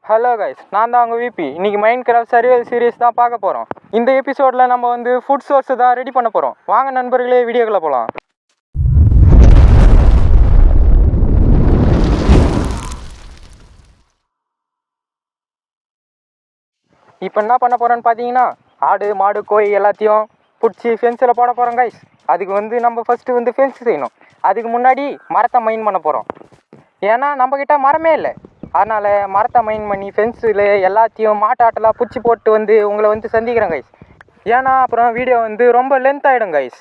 Hello guys, நான் தான் உங்கள் விபி. இன்றைக்கி மைண்ட் கிராஃப்ட் சர்வைவல் சீரிஸ் தான் பார்க்க போகிறோம். இந்த எபிசோடில் நம்ம வந்து ஃபுட் சோர்ஸ் தான் ரெடி பண்ண போகிறோம். வாங்க நண்பர்களே, வீடியோக்குள்ளே போகலாம். இப்போ என்ன பண்ண போகிறோன்னு பார்த்தீங்கன்னா, ஆடு மாடு கோழி எல்லாத்தையும் பிடிச்சி ஃபென்ஸில் போட போகிறோம் கைஸ். அதுக்கு வந்து நம்ம ஃபஸ்ட்டு வந்து ஃபென்ஸ் செய்யணும். அதுக்கு முன்னாடி மரத்தை மைன் பண்ண போகிறோம். ஏன்னா நம்மக்கிட்ட மரமே இல்லை. அதனால் மரத்தை மைன் பண்ணி ஃபென்ஸில் எல்லாத்தையும் மாட்டாட்டெல்லாம் பிடிச்சி போட்டு வந்து உங்களை வந்து சந்திக்கிறேன் கைஸ். ஏன்னா அப்புறம் வீடியோ வந்து ரொம்ப லென்த் ஆகிடும் கைஸ்.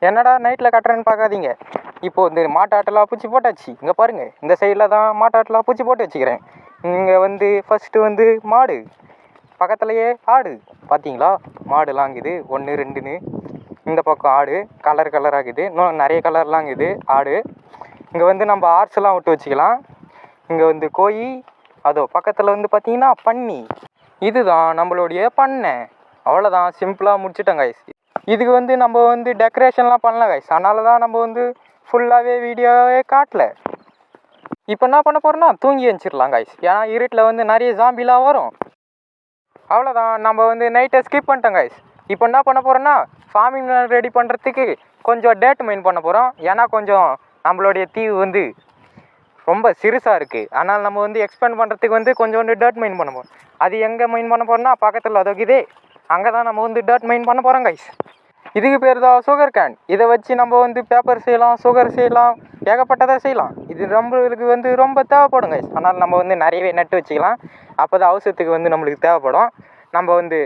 என்னடா நைட்டில் கட்டுறேன்னு பார்க்காதீங்க. இப்போது இந்த மாட்டாட்டெல்லாம் பூச்சி போட்டாச்சு. இங்கே பாருங்கள், இந்த சைடில் தான் மாட்டாட்டெல்லாம் பூச்சி போட்டு வச்சுக்கிறேன். இங்கே வந்து ஃபஸ்ட்டு வந்து மாடு, பக்கத்துலையே ஆடு. பார்த்தீங்களா, மாடுலாம் இருக்குது 1 2ன்னு. இந்த பக்கம் ஆடு கலர் ஆகுது, இன்னும் நிறைய கலர்லாம் இருக்குது ஆடு. இங்கே வந்து நம்ம ஆர்ஸ்லாம் விட்டு வச்சுக்கலாம். இங்கே வந்து கோழி, அதோ பக்கத்தில் வந்து பார்த்திங்கன்னா பன்னி. இதுதான் நம்மளுடைய பண்ணை. அவ்வளோதான், சிம்பிளாக முடிச்சிட்டோம் கைஸ். இதுக்கு வந்து நம்ம வந்து டெக்கரேஷன்லாம் பண்ணலாம் கைஸ். அதனால தான் நம்ம வந்து ஃபுல்லாகவே வீடியோவே காட்டல. இப்போ என்ன பண்ண போகிறோன்னா தூங்கி வச்சிடலாம் கைஸ். ஏன்னா இருட்டில் வந்து நிறைய ஜாம்பிலாம் வரும். அவ்வளோதான், நம்ம வந்து நைட்டை ஸ்கிப் பண்ணிட்டோம் கைஸ். இப்போ என்ன பண்ண போகிறோன்னா ஃபார்மிங் ரெடி பண்ணுறதுக்கு கொஞ்சம் டேட் மைன் பண்ண போகிறோம். ஏன்னா கொஞ்சம் நம்மளுடைய தீவு வந்து ரொம்ப சிறுசாக இருக்குது. ஆனால் நம்ம வந்து எக்ஸ்பேண்ட் பண்ணுறதுக்கு வந்து கொஞ்சோண்டு டேட் மைன் பண்ண போகிறோம். அது எங்கே மைன் பண்ண போகிறோன்னா பக்கத்தில் அதோக்குதே, அங்கே தான் நம்ம வந்து டேட் மைன் பண்ண போகிறோம் கைஸ். இதுக்கு பேர் தான் சுகர் கேன். இதை வச்சு நம்ம வந்து பேப்பர் செய்யலாம், சுகர் செய்யலாம், ஏகப்பட்டதாக செய்யலாம். இது நம்மளுக்கு வந்து ரொம்ப தேவைப்படும் கைஸ். ஆனால் நம்ம வந்து நிறையவே நட்டு வச்சுக்கலாம். அப்போ தான் அவசரத்துக்கு வந்து நம்மளுக்கு தேவைப்படும். நம்ம வந்து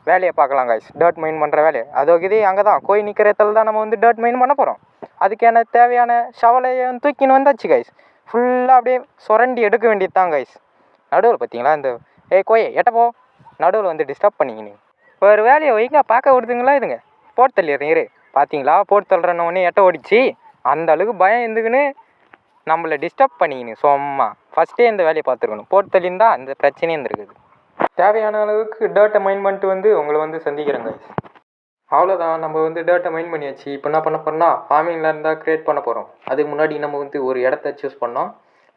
வேலையை பார்க்கலாம் கைஸ், டேட் மைன் பண்ணுற வேலையை. அதோக்குதே அங்கே தான் கோழி நிற்கிற இடத்துல தான் நம்ம வந்து டேட் மைன் பண்ண போகிறோம். அதுக்கான தேவையான ஷவலையை தூக்கின்னு வந்தாச்சு கைஸ். ஃபுல்லாக அப்படியே சுரண்டி எடுக்க வேண்டியது தான் கைஸ். நடுவில் பார்த்தீங்களா இந்த கோயை எட்டப்போ நடுவில் வந்து டிஸ்டர்ப் பண்ணிக்கினு ஒரு வேலையை வைங்க, பார்க்க விடுதுங்களா இதுங்க. போட்டு தள்ளிடுறீரு. பார்த்தீங்களா, போட்டு தள்ளுறனோடனே எட்ட ஓடிச்சு. அந்த அளவுக்கு பயம் இருந்துக்குன்னு நம்மளை டிஸ்டர்ப் பண்ணிக்கினு சும்மா ஃபஸ்ட்டே இந்த வேலையை பார்த்துருக்கணும். போட்டு தள்ளியிருந்தா இந்த பிரச்சனையும் இருந்திருக்குது. தேவையான அளவுக்கு டேட்டை மைன் பண்ணிட்டு வந்து உங்களை வந்து சந்திக்கிறேன் கைஸ். அவ்வளோதான், நம்ம வந்து டேட்டா மைன் பண்ணியாச்சு. இப்போ என்ன பண்ண போகிறோம்னா ஃபார்மிங் லேண்ட் தான் க்ரியேட் பண்ண போகிறோம். அதுக்கு முன்னாடி நம்ம வந்து ஒரு இடத்த சூஸ் பண்ணோம்.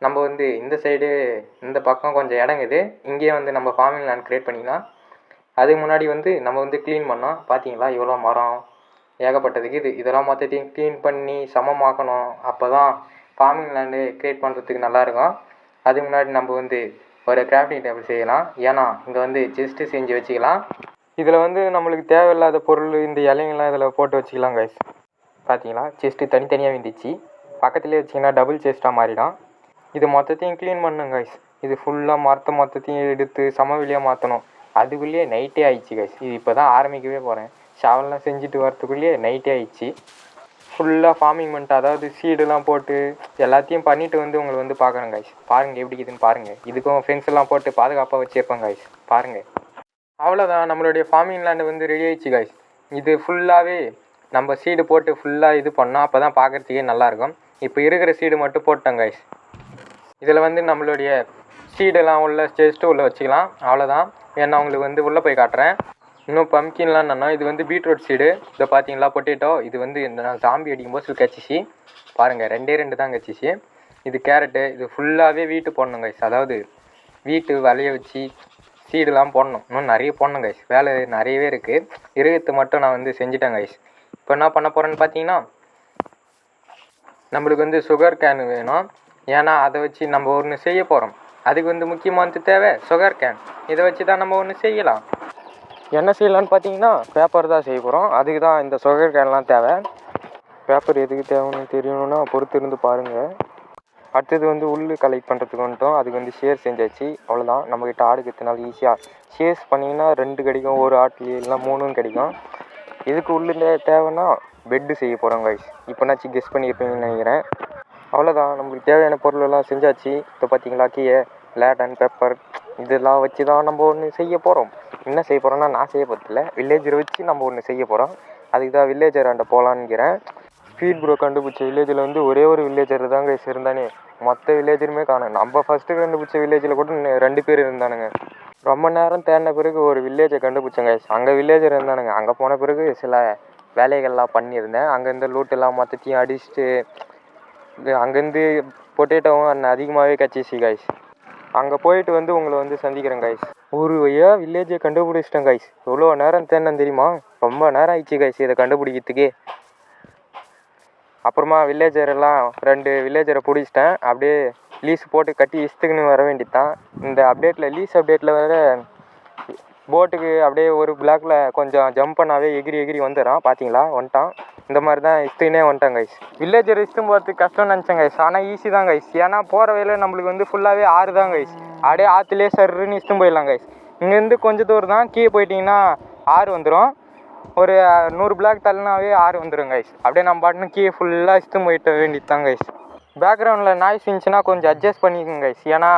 நம்ம வந்து இந்த சைடு இந்த பக்கம் கொஞ்சம் இடங்குது, இங்கேயே வந்து நம்ம ஃபார்மிங் லேண்ட் க்ரியேட் பண்ணிக்கலாம். அதுக்கு முன்னாடி வந்து நம்ம வந்து க்ளீன் பண்ணோம். பார்த்தீங்களா, இவ்வளோ மரம் ஏகப்பட்டதுக்கு இதெல்லாம் மொத்தத்தையும் க்ளீன் பண்ணி சமமாக்கணும். அப்போ தான் ஃபார்மிங் லேண்டு க்ரியேட் பண்ணுறதுக்கு நல்லாயிருக்கும். அதுக்கு முன்னாடி நம்ம வந்து ஒரு கிராஃப்டிங் டேபிள் செய்யலாம். ஏன்னா இங்கே வந்து செஸ்ட்டு செஞ்சு வச்சுக்கலாம். இதில் வந்து நம்மளுக்கு தேவையில்லாத பொருள் இந்த இலைங்கள்லாம் இதில் போட்டு வச்சுக்கலாம் கைஸ். பார்த்தீங்களா, செஸ்ட்டு தனித்தனியாக வந்துச்சு. பக்கத்துலேயே வச்சிங்கன்னா டபுள் செஸ்ட்டாக மாறிடும். இது மொத்தத்தையும் க்ளீன் பண்ணுங்க கைஸ். இது ஃபுல்லாக மொத்தத்தையும் எடுத்து சமவெளியாக மாற்றணும். அதுக்குள்ளேயே நைட்டே ஆயிடுச்சு கைஸ். இது இப்போ தான் ஆரம்பிக்கவே போகிறேன். ஷவல்லாம் செஞ்சுட்டு வரத்துக்குள்ளேயே நைட்டே ஆயிடுச்சு. ஃபுல்லாக ஃபார்மிங் பண்ணிட்டு, அதாவது சீடெல்லாம் போட்டு எல்லாத்தையும் பண்ணிவிட்டு வந்து உங்களை வந்து பார்க்குறேன் கைஸ். பாருங்கள் எப்படி இதுன்னு பாருங்கள். இதுக்கும் ஃப்ரெண்ட்ஸ் எல்லாம் போட்டு பாதுகாப்பாக வச்சுருப்பேன் கைஸ். பாருங்கள், அவ்வளோதான், நம்மளுடைய ஃபார்மிங் லேண்டு வந்து ரெடி ஆயிடுச்சு கைஸ். இது ஃபுல்லாகவே நம்ம சீடு போட்டு ஃபுல்லாக இது பண்ணோம். அப்போ தான் பார்க்குறதுக்கே நல்லாயிருக்கும். இப்போ இருக்கிற சீடு மட்டும் போட்டோம் கைஸ். இதில் வந்து நம்மளுடைய சீடெல்லாம் உள்ள செஸ்ட்டு உள்ளே வச்சுக்கலாம். அவ்வளோதான், ஏன்னா உங்களுக்கு வந்து உள்ளே போய் காட்டுறேன். இன்னும் பம்கின்லாம் நானோ இது வந்து பீட்ரூட் சீடு. இதை பார்த்தீங்களா, பொட்டேட்டோ. இது வந்து இந்த நான் ஜாம்பி அடிக்கும்போது கச்சிச்சு. பாருங்கள், 2 தான் கச்சிச்சு. இது கேரட்டு. இது ஃபுல்லாகவே வீட்டு போடணும் கைஸ். அதாவது வீட்டு விளைய வச்சு சீடெலாம் போடணும். இன்னும் நிறைய போடணும் கைஸ். வேலை நிறையவே இருக்குது. இருக்கிறது மட்டும் நான் வந்து செஞ்சுட்டேன் கைஸ். இப்போ என்ன பண்ண போகிறேன்னு பார்த்தீங்கன்னா, நம்மளுக்கு வந்து சுகர் கேன் வேணும். ஏன்னா அதை வச்சு நம்ம ஒன்று செய்ய போகிறோம். அதுக்கு வந்து முக்கியமானது தேவை சுகர் கேன். இதை வச்சு தான் நம்ம ஒன்று செய்யலாம். என்ன செய்யலான்னு பார்த்தீங்கன்னா பேப்பர் தான் செய்ய போகிறோம். அதுக்கு தான் இந்த சுகர் கேன்லாம் தேவை. பேப்பர் எதுக்கு தேவைன்னு தெரியணுன்னா பொறுத்து இருந்து பாருங்கள். அடுத்தது வந்து உள்ளு கலெக்ட் பண்ணுறதுக்கு வந்துட்டோம். அதுக்கு வந்து ஷேர் செஞ்சாச்சு. அவ்வளோதான், நம்மக்கிட்ட ஆடு கற்றுனால ஈஸியாக ஷேர்ஸ் பண்ணிங்கன்னா 2 கிடைக்கும், ஒரு ஆட்லேயே இல்லைனா 3 கிடைக்கும். இதுக்கு உள்ளே தேவைன்னா பெட்டு செய்ய போகிறோம் கைஸ். இப்போனாச்சும் கெஸ் பண்ணியிருப்பீங்கன்னு நினைக்கிறேன். அவ்வளோதான், நம்மளுக்கு தேவையான பொருளெல்லாம் செஞ்சாச்சு. இப்போ பார்த்தீங்களா, கீழே லேட் அண்ட் பெப்பர் இதெல்லாம் வச்சு தான் நம்ம ஒன்று செய்ய போகிறோம். என்ன செய்ய போகிறோன்னா நான் செய்ய போகிறதில்ல, வில்லேஜரை வச்சு நம்ம ஒன்று செய்ய போகிறோம். அதுக்கு தான் வில்லேஜர் ஆண்ட போகலான்னுக்கிறேன். ஸ்பீட் ப்ரோ கண்டுபிடிச்ச வில்லேஜில் வந்து ஒரே ஒரு வில்லேஜர் தான் கைஸ் இருந்தானே. மொத்த வில்லேஜருமே காணும். நம்ம ஃபஸ்ட்டு கண்டுபிடிச்ச வில்லேஜில் கூட 2 பேர் இருந்தானுங்க. ரொம்ப நேரம் தேடின பிறகு ஒரு வில்லேஜை கண்டுபிடிச்சேன் கைஸ். அங்கே வில்லேஜர் இருந்தானுங்க. அங்கே போன பிறகு சில வேலைகள்லாம் பண்ணியிருந்தேன். அங்கே இருந்த லூட்டெல்லாம் மொத்தத்தையும் அடிச்சுட்டு அங்கேருந்து பொட்டேட்டோவும் அதிகமாகவே கிடச்சிச்சு கைஸ். அங்கே போயிட்டு வந்து உங்களை வந்து சந்திக்கிறேன் கைஸ். ஒரு வழியாக வில்லேஜை கண்டுபிடிச்சிட்டேன் கைஸ். எவ்வளோ நேரம் தேடினேன் தெரியுமா? ரொம்ப நேரம் ஆயிடுச்சு கைஸ் இதை கண்டுபிடிக்கிறதுக்கே. அப்புறமா வில்லேஜரெல்லாம் 2 வில்லேஜரை பிடிச்சிட்டேன். அப்படியே லீஸ் போட்டு கட்டி இஷ்டத்துக்குன்னு வர வேண்டியது தான். இந்த அப்டேட்டில் லீஸ் அப்டேட்டில் வேறு போட்டுக்கு அப்படியே ஒரு பிளாக்கில் கொஞ்சம் ஜம்ப் பண்ணாவே எகிரி வந்துடுறான். பார்த்தீங்களா, வந்துட்டான். இந்த மாதிரி தான் இஷ்டனே வந்துட்டான் கைஸ். வில்லேஜர் இஷ்டம் போகிறதுக்கு கஷ்டம்னு நினச்சேன் கைஸ். ஆனால் ஈஸி தான் கைஸ். ஏன்னா போகிற வழியில் நம்மளுக்கு வந்து ஃபுல்லாகவே ஆறு தான் கைஸ். அப்படியே ஆற்றுலேயே சருன்னு இஷ்டம் போயிடலாம் கைஸ். இங்கேருந்து கொஞ்சம் தூரம் தான், கீழே போயிட்டிங்கன்னா ஆறு வந்துடும். ஒரு 100 பிளாக் தள்ளினாவே ஆறு வந்துடும் கைஸ். அப்படியே நம்ம பாட்டுன்னு கீழே ஃபுல்லாக இஷ்டம் போயிட்ட வேண்டியது தான் கைஸ். பேக்ரவுண்டில் நாய்ஸ் இருந்துச்சுன்னா கொஞ்சம் அட்ஜஸ்ட் பண்ணிக்கோங்க கைஸ். ஏன்னா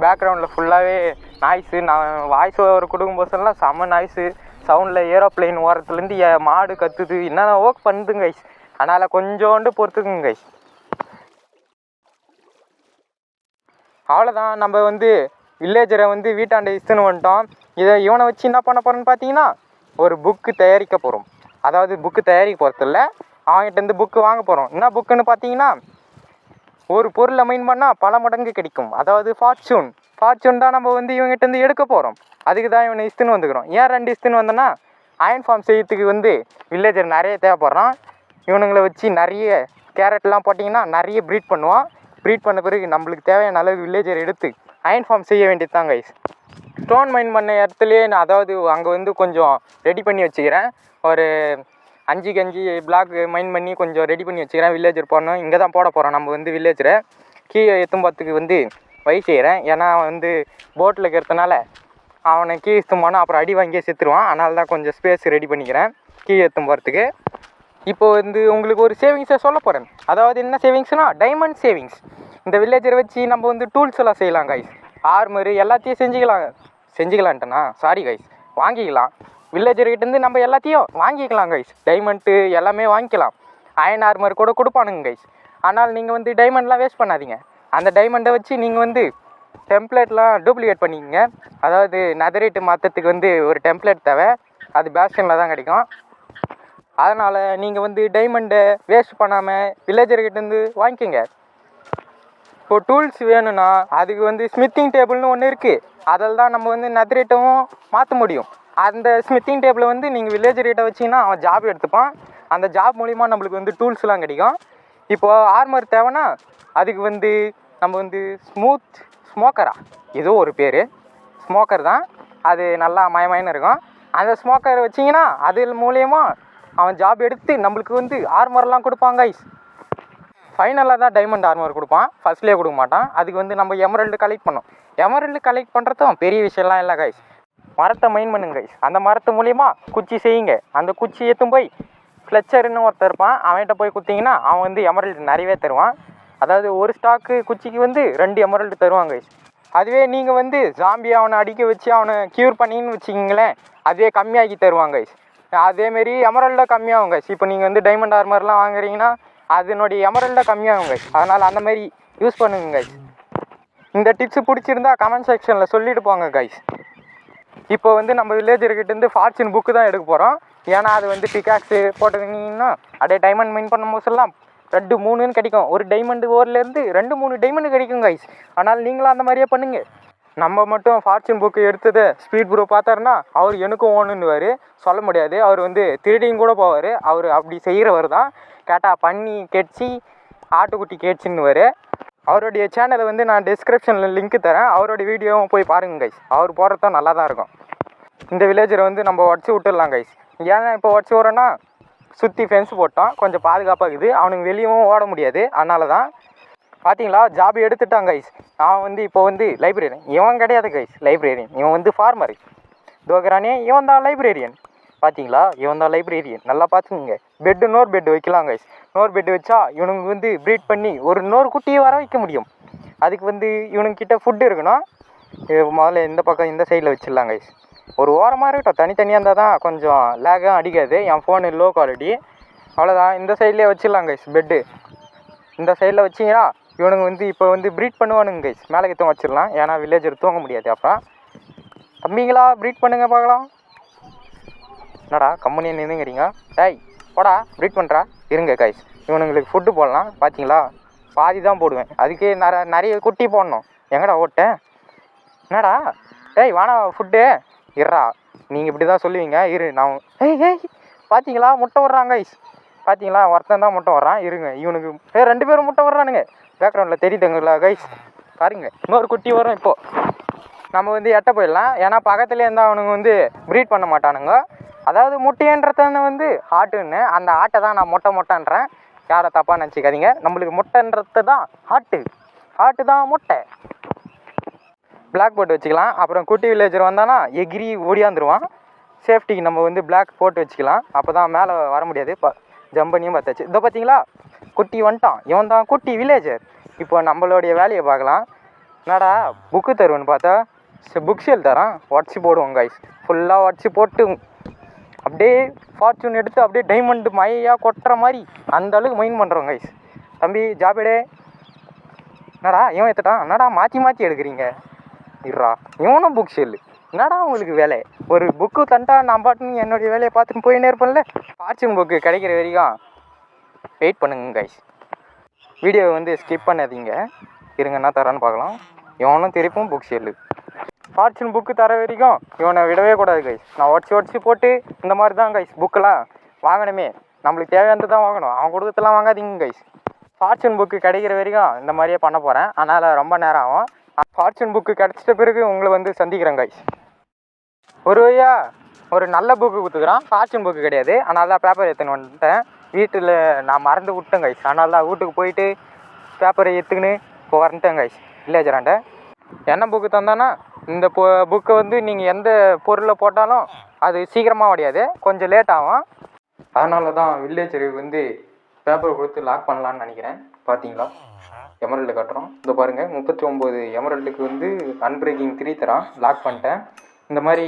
பேக்ரவுண்டில் ஃபுல்லாகவே நாய்ஸு. நான் வாய்ஸ் ஓவர் கொடுக்கும்போதெல்லாம் செம்ம நாய்ஸு. சவுண்டில் ஏரோப்ளைன் ஓரத்துலேருந்து மாடு கத்துது, என்னென்ன ஒர்க் பண்ணுதுங்க கைஸ். அதனால் கொஞ்சோண்டு பொறுத்துக்குங்க கைஸ். அவ்வளோதான், நம்ம வந்து வில்லேஜரை வந்து வீட்டாண்டை இஷ்டன்னு வந்துட்டோம். இவனை வச்சு என்ன பண்ண போகிறோன்னு பார்த்தீங்கன்னா ஒரு புக்கு தயாரிக்க போகிறோம். அதாவது புக்கு தயாரிக்க போகிறதில்ல, அவங்ககிட்டருந்து புக்கு வாங்க போகிறோம். என்ன புக்குன்னு பார்த்தீங்கன்னா, ஒரு பொருளை மைன் பண்ணால் பல மடங்கு கிடைக்கும். அதாவது ஃபார்ச்சூன் தான் நம்ம வந்து இவங்ககிட்டருந்து எடுக்க போகிறோம். அதுக்கு தான் இவனை இஷ்டன்னு வந்துக்கிறோம். ஏன் 2 இஷ்டன்னு வந்தோன்னா, அயன் ஃபார்ம் செய்யறதுக்கு வந்து வில்லேஜர் நிறைய தேவைப்படுறான். இவனுங்களை வச்சு நிறைய கேரட்லாம் போட்டிங்கன்னா நிறைய ப்ரீட் பண்ணுவான். ப்ரீட் பண்ண பிறகு நம்மளுக்கு தேவையான அளவு வில்லேஜர் எடுத்து அயன் ஃபார்ம் செய்ய வேண்டியது தான் கைஸ். ஸ்டோன் மைன் பண்ண இடத்துலையே நான் அதாவது அங்கே வந்து கொஞ்சம் ரெடி பண்ணி வச்சுக்கிறேன். ஒரு 5க்கு 5 பிளாக் மைன் பண்ணி கொஞ்சம் ரெடி பண்ணி வச்சுக்கிறேன். வில்லேஜர் போடணும். இங்கே தான் போட போகிறோம் நம்ம வந்து வில்லேஜரை. கீழே எத்தும்போத்துக்கு வந்து வழி செய்கிறேன். ஏன்னா வந்து போட்டில் இருக்கிறதுனால அவனை கீழே எத்தும் போனால் அப்புறம் அடி வாங்கியே செத்துருவான். அதனால தான் கொஞ்சம் ஸ்பேஸ் ரெடி பண்ணிக்கிறேன் கீழே எத்தும் போகிறதுக்கு. இப்போ வந்து உங்களுக்கு ஒரு சேவிங்ஸை சொல்ல போகிறேன். அதாவது என்ன சேவிங்ஸ்னால், டைமண்ட் சேவிங்ஸ். இந்த வில்லேஜரை வச்சு நம்ம வந்து டூல்ஸ் எல்லாம் செய்யலாம் கைஸ். ஆர்மரு எல்லாத்தையும் செஞ்சுக்கலான்ட்டேண்ணா, சாரி கைஸ். வாங்கிக்கலாம். வில்லேஜர்கிட்டேருந்து நம்ம எல்லாத்தையும் வாங்கிக்கலாம் கைஸ். டைமண்ட்டு எல்லாமே வாங்கிக்கலாம். அயன் ஆர்மர் கூட கொடுப்பானுங்க கைஸ். ஆனால் நீங்கள் வந்து டைமண்ட்லாம் வேஸ்ட் பண்ணாதீங்க. அந்த டைமண்டை வச்சு நீங்கள் வந்து டெம்ப்ளேட்லாம் டூப்ளிகேட் பண்ணிக்கங்க. அதாவது நெதரைட்டு மாற்றத்துக்கு வந்து ஒரு டெம்ப்ளேட் தேவை. அது பேஸ்டனில் தான் கிடைக்கும். அதனால் நீங்கள் வந்து டைமண்டை வேஸ்ட் பண்ணாமல் வில்லேஜர்கிட்டேருந்து வாங்கிக்கோங்க. இப்போ டூல்ஸ் வேணும்னா அதுக்கு வந்து ஸ்மித்திங் டேபிள்னு ஒன்று இருக்குது. அதில் தான் நம்ம வந்து நெதரைட்டும் மாற்ற முடியும். அந்த ஸ்மித்திங் டேபிளை வந்து நீங்கள் வில்லேஜர்கிட்ட வச்சிங்கன்னா அவன் ஜாப் எடுத்துப்பான். அந்த ஜாப் மூலிமா நம்மளுக்கு வந்து டூல்ஸ்லாம் கிடைக்கும். இப்போது ஆர்மர் தேவைன்னா அதுக்கு வந்து நம்ம வந்து ஸ்மோக்கரா ஏதோ ஒரு பேர், ஸ்மோக்கர் தான். அது நல்லா மயமயன்னு இருக்கும். அந்த ஸ்மோக்கரை வச்சிங்கன்னா அது மூலயமா அவன் ஜாப் எடுத்து நம்மளுக்கு வந்து ஆர்மர்லாம் கொடுப்பாங்க கைஸ். ஃபைனலாக தான் டைமண்ட் ஆர்மர் கொடுப்பான், ஃபர்ஸ்ட்லேயே கொடுக்க மாட்டான். அதுக்கு வந்து நம்ம எமரல்டு கலெக்ட் பண்ணோம். எமரல்டு கலெக்ட் பண்ணுறதும் பெரிய விஷயம்லாம் இல்லை கைஸ். மரத்தை மைன் பண்ணுங்க கைஸ். அந்த மரத்து மூலிமா குச்சி செய்யுங்க. அந்த குச்சி ஏற்றும் போய் ஃப்ளெச்சர்னு ஒருத்தர் இருப்பான், அவன்கிட்ட போய் குத்திங்கன்னா அவன் வந்து எமரல்டு நிறையவே தருவான். அதாவது ஒரு ஸ்டாக்கு குச்சிக்கு வந்து 2 எமரல்டு தருவாங்க கைஸ். அதுவே நீங்கள் வந்து ஜாம்பி அவனை அடிக்க வச்சு அவனை க்யூர் பண்ணின்னு வச்சிக்கிங்களேன், அதுவே கம்மியாக்கி தருவாங்க கைஸ். அதேமாரி எமரல்டாக கம்மியாகும் கைஸ். இப்போ நீங்கள் வந்து டைமண்ட் ஆர்மர்லாம் வாங்குறீங்கன்னா அதனுடைய எமரல்டாக கம்மியாகும் கைஸ். அதனால் அந்த மாதிரி யூஸ் பண்ணுங்க கைஸ். இந்த டிப்ஸ் பிடிச்சிருந்தா கமெண்ட் செக்ஷனில் சொல்லிட்டு போங்க கைஸ். இப்போ வந்து நம்ம வில்லேஜர்கிட்டேருந்து ஃபார்ச்சூன் புக்கு தான் எடுக்க போகிறோம். ஏன்னா அது வந்து பிகாக்ஸு போட்டுக்கிங்கன்னா அப்படியே டைமண்ட் மைன் பண்ணும்போதெல்லாம் 2 3ன்னு கிடைக்கும். ஒரு டைமண்டு ஓர்லேருந்து 2 3 டைமண்டு கிடைக்கும் கைஸ். ஆனால் நீங்களும் அந்த மாதிரியே பண்ணுங்கள். நம்ம மட்டும் ஃபார்ச்சூன் புக்கு எடுத்ததை ஸ்பீட் ப்ரோ பார்த்தாருன்னா அவர் எனக்கும் ஓணுன்னுவார். சொல்ல முடியாது, அவர் வந்து திருடியும் கூட போவார். அவர் அப்படி செய்கிறவர் தான். கேட்டால் பண்ணி கேட்சி ஆட்டுக்குட்டி கேட்சின்னுவார். அவருடைய சேனலை வந்து நான் டிஸ்கிரிப்ஷனில் லிங்க்கு தரேன். அவருடைய வீடியோவும் போய் பாருங்கள் கைஸ். அவர் போகிறதும் நல்லா தான் இருக்கும். இந்த வில்லேஜரை வந்து நம்ம உடச்சி விட்டுடலாம் கைஸ். ஏன்னா இப்போ உடச்சி விட்றோன்னா சுற்றி ஃபென்ஸ் போட்டோம், கொஞ்சம் பாதுகாப்பாக இருக்குது. அவனுக்கு வெளியவும் ஓட முடியாது. அதனால தான் பார்த்தீங்களா ஜாப் எடுத்துட்டான் கைஸ். அவன் வந்து இப்போ வந்து லைப்ரரியன். இவன் கிடையாது கைஸ் லைப்ரரியன், இவன் வந்து ஃபார்மர். தோக்ரானே இவன் தான் லைப்ரரியன். பார்த்தீங்களா, இவன் தான் லைப்ரரியன். நல்லா பார்த்துக்குங்க. நோர் பெட்டு வைக்கலாம் கைஸ். நோர் பெட்டு வச்சா இவனுக்கு வந்து ப்ரீட் பண்ணி ஒரு நோர் குட்டியை வர வைக்க முடியும். அதுக்கு வந்து இவனுக்கிட்ட ஃபுட்டு இருக்கணும். முதல்ல இந்த பக்கம் இந்த சைடில் வச்சிடலாம் கைஸ். ஒரு ஓரமாக இருக்கட்டும், தனித்தனியாக இருந்தால் தான் கொஞ்சம் லேகும் அடிக்காது. என் ஃபோனு லோ குவாலிட்டி. அவ்வளோதான், இந்த சைட்லேயே வச்சிடலாம் கைஸ். பெட்டு இந்த சைடில் வச்சிங்கன்னா இவனுங்க வந்து இப்போ வந்து ப்ரீட் பண்ணுவானுங்க கைஸ். மேலே கிட்ட வச்சிடலாம், ஏன்னா வில்லேஜர் தூங்க முடியாது. அப்புறம் தம்பிங்களா ப்ரீட் பண்ணுங்க பார்க்கலாம். என்னடா கம்பெனியை நின்றுங்கிறீங்க? டேய் போடா ப்ரீட் பண்ணுறா. இருங்க கைஸ், இவனுங்களுக்கு ஃபுட்டு போடலாம். பார்த்தீங்களா பாதி தான் போடுவேன். அதுக்கே நிறைய குட்டி போடணும். எங்கடா ஓட்டேன்? என்னடா ஏய் வாடா ஃபுட்டு இருறா. நீங்கள் இப்படி தான் சொல்லுவீங்க. இரு நான் ஏய் பார்த்தீங்களா முட்டை விட்றாங்க கைஸ். பார்த்தீங்களா ஒருத்தன் தான் முட்டை விட்றான். இருங்க இவனுக்கு 2 பேரும் முட்டை விட்றானுங்க. பேக்ரவுண்டில் தெரியுதுங்களா கைஸ்? பாருங்க இன்னொரு குட்டி வரும். இப்போது நம்ம வந்து எட்ட போயிடலாம். ஏன்னா பக்கத்துலேயே இருந்தால் அவனுங்க வந்து ப்ரீட் பண்ண மாட்டானுங்க. அதாவது முட்டைன்றத வந்து ஆட்டுன்னு, அந்த ஆட்டை தான் நான் மொட்டைன்றேன். யாரை தப்பாக நினச்சிக்காதீங்க. நம்மளுக்கு முட்டைன்றது தான் ஆட்டு தான் முட்டை. பிளாக் போட்டு வச்சுக்கலாம். அப்புறம் குட்டி வில்லேஜர் வந்தானா எகிரி ஓடியாந்துருவான். சேஃப்டிக்கு நம்ம வந்து பிளாக் போட்டு வச்சுக்கலாம். அப்போ தான் மேலே வர முடியாது. ஜம்பனியும் பார்த்தாச்சு. இதோ பார்த்தீங்களா குட்டி வந்துட்டான். இவன் தான் குட்டி வில்லேஜர். இப்போ நம்மளுடைய வேலையை பார்க்கலாம். என்னடா புக்கு தருவேன்னு பார்த்தா புக் ஷேல் தரான். உடச்சி போடுவோம் கைஸ். ஃபுல்லாக உடச்சி போட்டு அப்படியே ஃபார்ச்சூன் எடுத்து அப்படியே டைமண்டு மையாக கொட்டுற மாதிரி அந்த அளவுக்கு மைண்ட் பண்ணுறோம் கைஸ். தம்பி ஜாபேடே என்னடா இவன் எடுத்துட்டான். என்னடா மாற்றி எடுக்கிறீங்க? இருறா இவனும் புக் ஷேல். என்னடா உங்களுக்கு வேலை? ஒரு புக்கு தண்டா நான் பாட்டுன்னு என்னுடைய வேலையை பார்த்துன்னு போயின்னே இருப்பேன்ல. ஃபார்ச்சூன் புக்கு கிடைக்கிற வரைக்கும் வெயிட் பண்ணுங்க கைஸ். வீடியோவை வந்து ஸ்கிப் பண்ணாதீங்க. இருங்க என்ன தரான்னு பார்க்கலாம். இவனும் திருப்பும் புக் ஷேல். ஃபார்ச்சூன் புக்கு தர வரைக்கும் இவனை விடவே கூடாது கைஸ். நான் உடச்சி போட்டு இந்த மாதிரி தான் கைஸ் புக்கெலாம் வாங்கணுமே. நம்மளுக்கு தேவையானது தான் வாங்கணும். அவன் கொடுத்தலாம் வாங்காதீங்க கைஸ். ஃபார்ச்சூன் புக்கு கிடைக்கிற வரைக்கும் இந்த மாதிரியே பண்ண போகிறேன். அதனால் ரொம்ப நேரம் ஆகும். ஃபார்ச்சூன் புக்கு கிடச்சிட்ட பிறகு உங்களை வந்து சந்திக்கிறேன் கைஸ். ஒரு வழியா ஒரு நல்ல புக்கு கொடுத்துக்கிறான். ஃபார்ச்சூன் புக்கு கிடையாது. அதனால தான் பேப்பர் எடுத்துன்னு வந்துட்டேன். வீட்டில் நான் மறந்து விட்டேன் கைஸ். அதனால தான் வீட்டுக்கு போயிட்டு பேப்பரை எடுத்துக்கின்னு இப்போ வந்துட்டேன் கைஸ் வில்லேஜராண்ட. என்ன புக்கு தந்தானா இந்த புக்கை வந்து நீங்கள் எந்த பொருளில் போட்டாலும் அது சீக்கிரமாக உடையாது, கொஞ்சம் லேட் ஆகும். அதனால தான் வில்லேஜருக்கு வந்து பேப்பர் கொடுத்து லாக் பண்ணலான்னு நினைக்கிறேன். பார்த்தீங்களா எமரல்டு கட்டுறோம். இந்த பாருங்கள் 39 எமரல்டுக்கு வந்து அன்பிரேக்கிங் 3 தரான். லாக் பண்ணிட்டேன். இந்த மாதிரி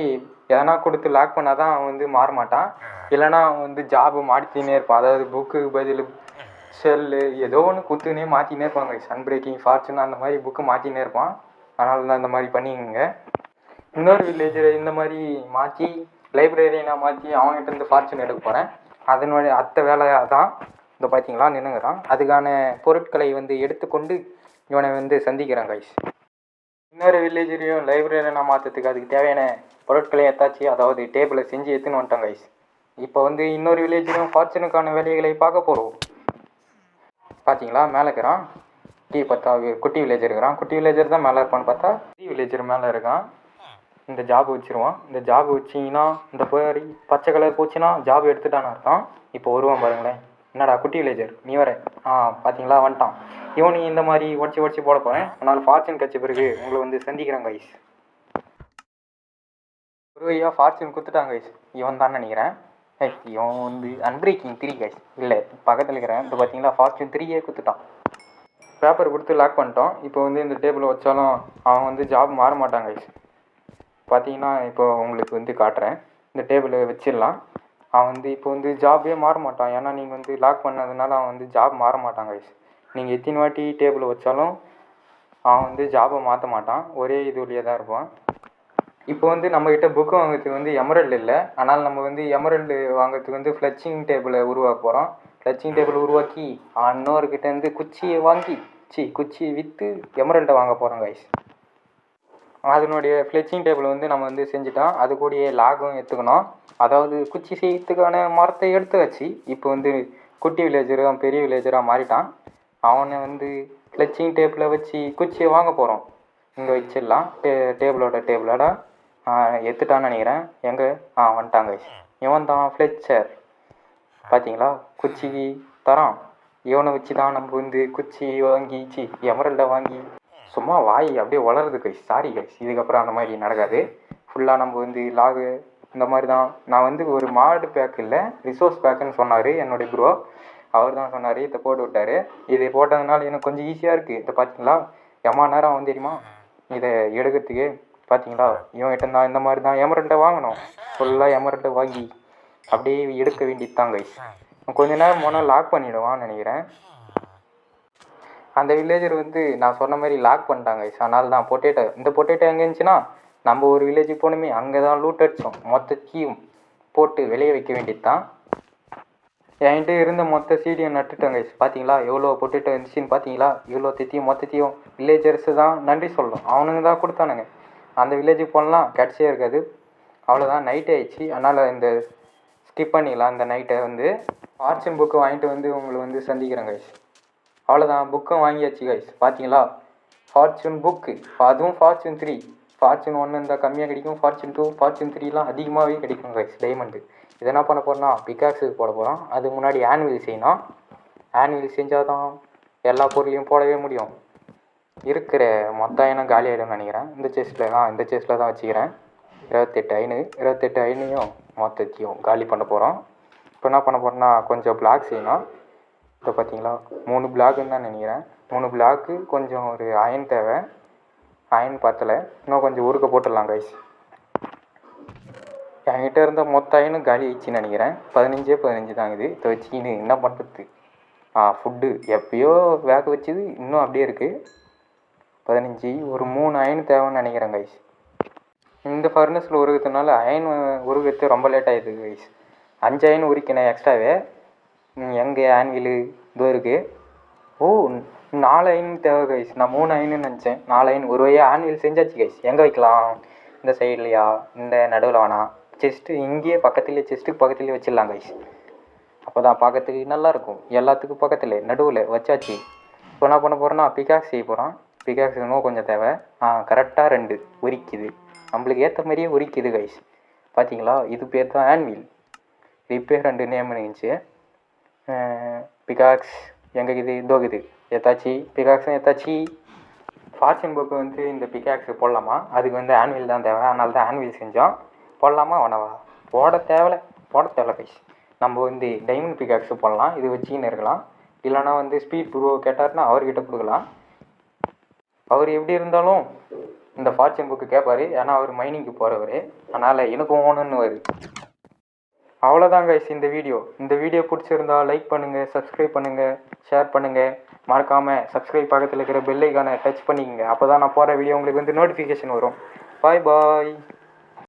எதனா கொடுத்து லாக் பண்ணால் தான் அவன் வந்து மாற மாட்டான். இல்லைனா அவன் வந்து ஜாபு மாற்றினே இருப்பான். அதாவது புக்கு பதில் ஷெல்லு ஏதோ ஒன்று குத்துனே மாற்றினே இருப்பாங்க. அன்பிரேக்கிங் ஃபார்ச்சூன் அந்த மாதிரி புக்கு மாற்றினே இருப்பான். அதனால தான் இந்த மாதிரி பண்ணிக்கோங்க. இன்னொரு வில்லேஜரை இந்த மாதிரி மாற்றி லைப்ரரியனாக மாற்றி அவங்ககிட்ட இருந்து ஃபார்ச்சூன் எடுக்க போகிறேன். அதனுடைய அத்தை வேலையாக தான் இந்த பார்த்தீங்களா நின்றுங்கிறான். அதுக்கான பொருட்களை வந்து எடுத்துக்கொண்டு இவனை வந்து சந்திக்கிறான் கைஸ். இன்னொரு வில்லேஜரையும் லைப்ரரியனாக மாற்றத்துக்கு அதுக்கு தேவையான பொருட்களை ஏற்றாச்சு. அதாவது டேபிளை செஞ்சு எடுத்துன்னு வந்துட்டான் கைஸ். இப்போ வந்து இன்னொரு வில்லேஜரையும் ஃபார்ச்சூனுக்கான வேலைகளை பார்க்க போகிறோம். பார்த்தீங்களா மேலே இருக்கிறான். குட்டி வில்லேஜர் இருக்கிறான். குட்டி வில்லேஜர் தான் மேலே இருப்பான்னு பார்த்தா பெரிய வில்லேஜர் மேலே இருக்கான். இந்த ஜாப் வச்சுருவான். இந்த ஜாப் வச்சிங்கன்னா இந்த பேர் பச்சை கலர் போச்சுன்னா ஜாப் எடுத்துட்டான்னு அர்த்தம். இப்போ வருவான் பாருங்களேன். என்னடா குட்டி வில்லேஜர் நீ வர பார்த்தீங்களா வந்துட்டான். இவனையும் இந்த மாதிரி உடச்சி போட போகிறேன். அதனால் ஃபார்ச்சூன் கட்சி பிறகு உங்களை வந்து சந்திக்கிறேன் கைஸ். ஒரு வழியாக ஃபார்ச்சூன் கொடுத்துட்டாங்க கைஸ். இவன் தான் நினைக்கிறேன். இவன் வந்து அன்பிரேக்கிங் 3 கைஸ். இல்லை பக்கத்தில் இருக்கிறேன். இப்போ பார்த்தீங்களா ஃபார்ச்சூன் 3 கொடுத்துட்டான். பேப்பர் கொடுத்து லாக் பண்ணிட்டோம். இப்போ வந்து இந்த டேபிளை வச்சாலும் அவன் வந்து ஜாப் மாற மாட்டாங்க கைஸ். பார்த்தீங்கன்னா இப்போ உங்களுக்கு வந்து காட்டுறேன். இந்த டேபிளை வச்சிடலாம். அவன் வந்து இப்போ வந்து ஜாபே மாற மாட்டான். ஏன்னா நீங்கள் வந்து லாக் பண்ணதுனால அவன் வந்து ஜாப் மாற மாட்டான் கைஸ். நீங்கள் எத்தனை வாட்டி டேபிளை வச்சாலும் அவன் வந்து ஜாபை மாற்ற மாட்டான். ஒரே இது வழியாக தான் இருப்பான். இப்போ வந்து நம்மக்கிட்ட புக்கு வாங்கிறதுக்கு வந்து எமரல்டு இல்லை. ஆனால் நம்ம வந்து எமரல்டு வாங்கிறதுக்கு வந்து ஃப்ளச்சிங் டேபிளை உருவாக்க போகிறோம். ஃப்ளச்சிங் டேபிள் உருவாக்கி இன்னொருக்கிட்டேருந்து குச்சியை குச்சியை விற்று எமரல்டை வாங்க போகிறோம் கைஸ். அதனுடைய ஃப்ளெச்சிங் டேபிள் வந்து நம்ம வந்து செஞ்சுட்டோம். அது கூடயே லாகும் எடுத்துக்கணும். அதாவது குச்சி செய்யறதுக்கான மரத்தை எடுத்து வச்சு இப்போ வந்து குட்டி வில்லேஜராக பெரிய வில்லேஜராக மாறிட்டான். அவனை வந்து ஃப்ளெச்சிங் டேபிளை வச்சு குச்சியை வாங்க போகிறோம். இங்கே வச்சிடலாம். டேபிளோட எடுத்துட்டான்னு நினைக்கிறேன். எங்கே வந்துட்டாங்க. இவன் தான் ஃப்ளெச்சர். பார்த்தீங்களா குச்சி தரான். இவனை வச்சு தான் நம்ம வந்து குச்சி வாங்கி எமரல்டை வாங்கி சும்மா வாய் அப்படியே வளருது கைஸ். சாரி கைஸ், இதுக்கப்புறம் அந்த மாதிரி நடக்காது. ஃபுல்லாக நம்ம வந்து லாகு இந்த மாதிரி தான். நான் வந்து ஒரு மாடு பேக் இல்லை ரிசோர்ஸ் பேக்குன்னு சொன்னார் என்னுடைய ப்ரோ. அவர் தான் சொன்னார். இதை போட்டு விட்டார். இதை போட்டதுனால எனக்கு கொஞ்சம் ஈஸியாக இருக்குது. இதை பார்த்தீங்களா எம்மா நேரம் ஆகும் தெரியுமா இதை எடுக்கிறதுக்கு. பார்த்தீங்களா இவன்கிட்ட நான் இந்த மாதிரி தான் எமரல்டை வாங்கணும். ஃபுல்லாக எமரல்டை வாங்கி அப்படியே எடுக்க வேண்டியது தான் கைஸ். கொஞ்ச நேரம் போனால் லாக் பண்ணிவிடுவான்னு நினைக்கிறேன். அந்த வில்லேஜர் வந்து நான் சொன்ன மாதிரி லாக் பண்ணிட்டாங்க கைஸ். அதனால தான் இந்த பொட்டேட்டோ எங்கே இருந்துச்சுன்னா நம்ம ஒரு வில்லேஜுக்கு போகணுமே அங்கே தான் லூட் அடித்தோம். மொத்தத்தையும் போட்டு வெளியே வைக்க வேண்டியது தான். என்கிட்ட இருந்த மொத்த சீடியும் நட்டுட்டேன் கைஸ். பார்த்தீங்களா எவ்வளோ பொட்டேட்டோ இருந்துச்சுன்னு பார்த்தீங்களா? இவ்வளோ மொத்தத்தையும் வில்லேஜர்ஸு தான் நன்றி சொல்லணும். அவனுங்க தான் கொடுத்தானுங்க. அந்த வில்லேஜுக்கு போனலாம் கிடச்சே இருக்காது. அவ்வளோதான், நைட் ஆயிடுச்சு. அதனால் இந்த ஸ்கிப் பண்ணிக்கலாம். இந்த நைட்டை வந்து ஃபார்ச்சூன் புக்கு வாங்கிட்டு வந்து உங்களை வந்து சந்திக்கிறேன் கைஸ். அவ்வளோதான், புக்கும் வாங்கியாச்சு கைஸ். பார்த்தீங்களா ஃபார்ச்சூன் புக்கு, அதுவும் ஃபார்ச்சூன் 3. ஃபார்ச்சூன் 1 இருந்தால் கம்மியாக கிடைக்கும், ஃபார்ச்சூன் 2 ஃபார்ச்சூன் 3லாம் அதிகமாகவே கிடைக்கும் கைஸ். டைமண்டு இது என்ன பண்ண போகிறோம்னா பிகாக்ஸுக்கு போட போகிறோம். அதுக்கு முன்னாடி ஆன்வில் செய்யணும். ஆன்வில் செஞ்சால் தான் எல்லா பொருளையும் போடவே முடியும். இருக்கிற மொத்த அயனும் காலி ஆகிடும்னு நினைக்கிறேன். இந்த செஸ்ட்டில் தான் வச்சுக்கிறேன். 28 அயனையும் மொத்தத்தையும் காலி பண்ண போகிறோம். இப்போ என்ன பண்ண போகிறோம்னா கொஞ்சம் பிளாக் செய்யணும். இப்போ பார்த்தீங்களா 3 பிளாக்குன்னு தான் நினைக்கிறேன். 3 பிளாக்கு கொஞ்சம் ஒரு அயன் தேவை. அயன் பத்தலை, இன்னும் கொஞ்சம் உருக்க போட்டுடலாம் கைஸ். என்கிட்ட இருந்த மொத்த அயனும் காலி ஆயிடுச்சின்னு நினைக்கிறேன். 15 தான் இது. இதை வச்சுக்கின்னு என்ன பண்ணுறது? ஃபுட்டு எப்பயோ வேக வச்சது இன்னும் அப்படியே இருக்குது. 15 ஒரு 3 அயன் தேவைன்னு நினைக்கிறேன் கைஸ். இந்த ஃபர்னஸில் உருகிறதுனால அயன் உருகிறது ரொம்ப லேட் ஆகிடுது கைஸ். 5 அயன் உரிக்கணும் எக்ஸ்ட்ராவே. எங்கே ஆன்விலு இதோ இருக்குது. ஓ 4 அயன் தேவை கைஸ். நான் 3 அயன்னு நினச்சேன். 4 அயன் ஒரு வழியாக ஆன்வில் செஞ்சாச்சு கைஸ். எங்கே வைக்கலாம்? இந்த சைட்லையா? இந்த நடுவில் வேணாம், செஸ்ட்டு இங்கேயே பக்கத்துலேயே, செஸ்ட்டுக்கு பக்கத்துலேயே வச்சிடலாம் கைஸ். அப்போ தான் பார்க்கறதுக்கு நல்லாயிருக்கும். எல்லாத்துக்கும் பக்கத்தில் நடுவில் வச்சாச்சு. இப்போ என்ன பண்ண போகிறோன்னா பிகாக்ஸ் செய்ய போகிறோம். பிகாக்ஸ் இன்னும் கொஞ்சம் தேவை. கரெக்டாக 2 உரிக்குது. நம்மளுக்கு ஏற்ற மாதிரியே உரிக்குது கைஸ். பார்த்தீங்களா இது பேர் தான் ஆன்வில். இப்போயே 2 நேம் இருந்துச்சு. பிகாக்ஸ் எங்கே இது? இதோகுது ஏத்தாச்சி. பிகாக்ஸும் ஏத்தாச்சி. ஃபார்ச்சூன் புக்கு வந்து இந்த பிகாக்ஸு போடலாமா? அதுக்கு வந்து ஆன்வில் தான் தேவை. அதனால தான் ஆன்வில் செஞ்சோம். போடலாமா வேணாவா? போட தேவையில்ல கைஸ். நம்ம வந்து டைமண்ட் பிகாக்ஸு போடலாம். இது வச்சுக்கின்னு இருக்கலாம். இல்லைனா வந்து ஸ்பீட் ப்ரோ கேட்டார்னா அவர்கிட்ட கொடுக்கலாம். அவர் எப்படி இருந்தாலும் இந்த ஃபார்ச்சூன் புக்கு கேட்பார். ஏன்னா அவர் மைனிங்க்கு போகிறவர். அதனால் எனக்கும் ஓணுன்னு வருது. அவ்வளோதான் கைஸ் இந்த வீடியோ பிடிச்சிருந்தா லைக் பண்ணுங்கள், சப்ஸ்கிரைப் பண்ணுங்கள், ஷேர் பண்ணுங்கள். மறக்காமல் சப்ஸ்கிரைப் பக்கத்தில் இருக்கிற பெல் ஐக்கானை டச் பண்ணிக்கங்க. அப்போ தான் நான் போகிற வீடியோ உங்களுக்கு வந்து நோட்டிஃபிகேஷன் வரும். பாய்.